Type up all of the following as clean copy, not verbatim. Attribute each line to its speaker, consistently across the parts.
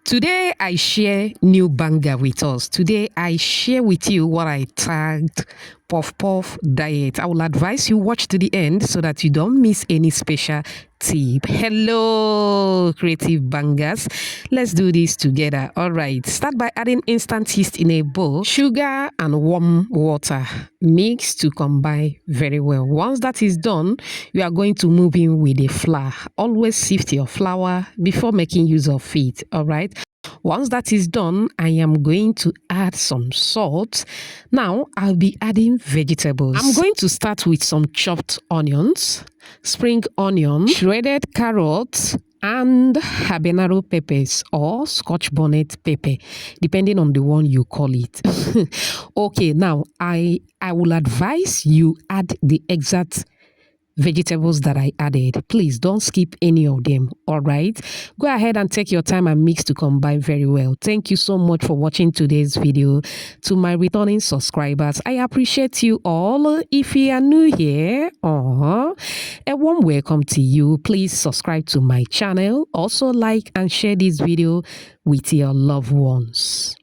Speaker 1: Today I share new banger with us. Today I share with you what I tagged Puff Puff Diet. I will advise you watch to the end so that you don't miss any special tip. Hello, creative bangers. Let's do this together. All right. Start by adding instant yeast in a bowl, sugar and warm water. Mix to combine very well. Once that is done, you are going to move in with the flour. Always sift your flour before making use of it. All right. Once that is done, I am going to add some salt. Now, I'll be adding vegetables. I'm going to start with some chopped onions, spring onion, shredded carrots, and Habenaro peppers or Scotch bonnet pepper, depending on the one you call it. Okay, now I will advise you add the exact vegetables that I added. Please don't skip any of them. All right, go ahead and take your time and mix to combine very well. Thank you so much for watching today's video. To my returning subscribers, I appreciate you all. If you are new here, a warm welcome to you. Please subscribe to my channel. Also like and share this video with your loved ones.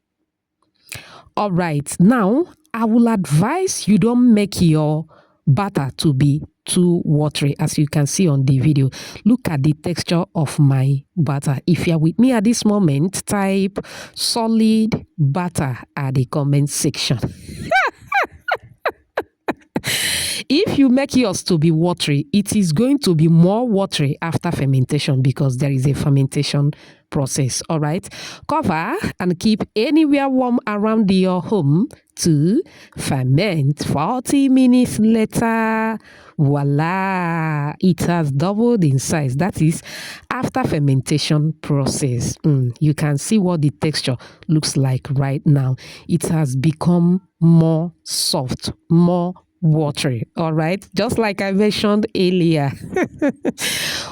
Speaker 1: All right, now I will advise you don't make your batter to be too watery. As you can see on the video, look at the texture of my batter. If you are with me at this moment, type solid batter at the comment section. If you make yours to be watery, it is going to be more watery after fermentation because there is a fermentation process. All right, cover and keep anywhere warm around your home to ferment. 40 minutes later, voila, it has doubled in size. That is after fermentation process. You can see what the texture looks like right now. It has become more soft, more watery. All right, just like I mentioned earlier.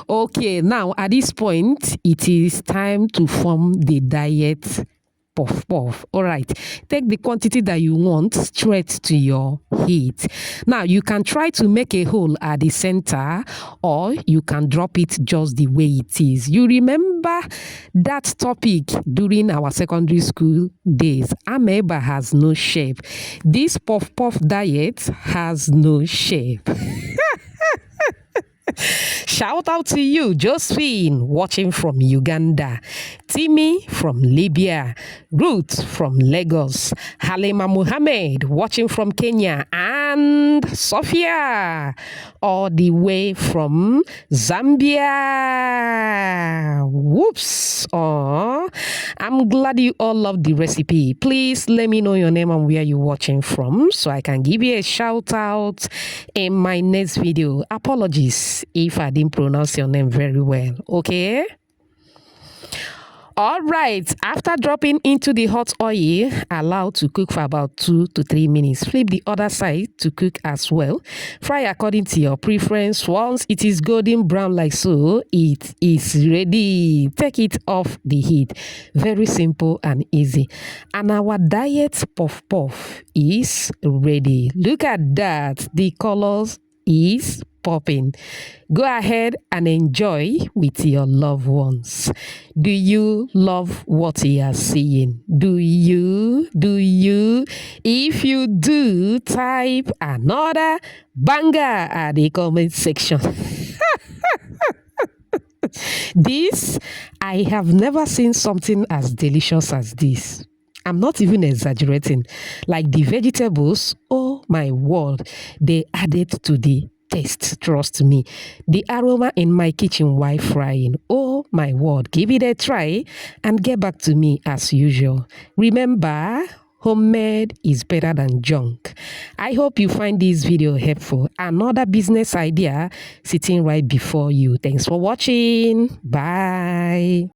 Speaker 1: Okay, now at this point it is time to form the diet puff puff. All right, take the quantity that you want straight to your heat. Now you can try to make a hole at the center, or you can drop it just the way it is. You remember that topic during our secondary school days? Ameba has no shape. This puff puff diet has no shape. Shout out to you, Josephine, watching from Uganda, Timmy from Libya, Ruth from Lagos, Halima Muhammad, watching from Kenya, and Sophia, all the way from Zambia. Whoops. Oh, I'm glad you all love the recipe. Please let me know your name and where you're watching from so I can give you a shout out in my next video. Apologies if I didn't pronounce your name very well. Okay. All right, after dropping into the hot oil, allow to cook for about 2 to 3 minutes. Flip the other side to cook as well. Fry according to your preference. Once it is golden brown like so, it is ready. Take it off the heat. Very simple and easy. And our diet puff puff is ready. Look at that. The colors is popping. Go ahead and enjoy with your loved ones. Do you love what you are seeing? Do you? If you do, type another banger at the comment section. This, I have never seen something as delicious as this. I'm not even exaggerating. Like the vegetables, oh my word, they added to the taste, trust me. The aroma in my kitchen while frying, oh my word. Give it a try and get back to me as usual. Remember, homemade is better than junk. I hope you find this video helpful. Another business idea sitting right before you. Thanks for watching. Bye.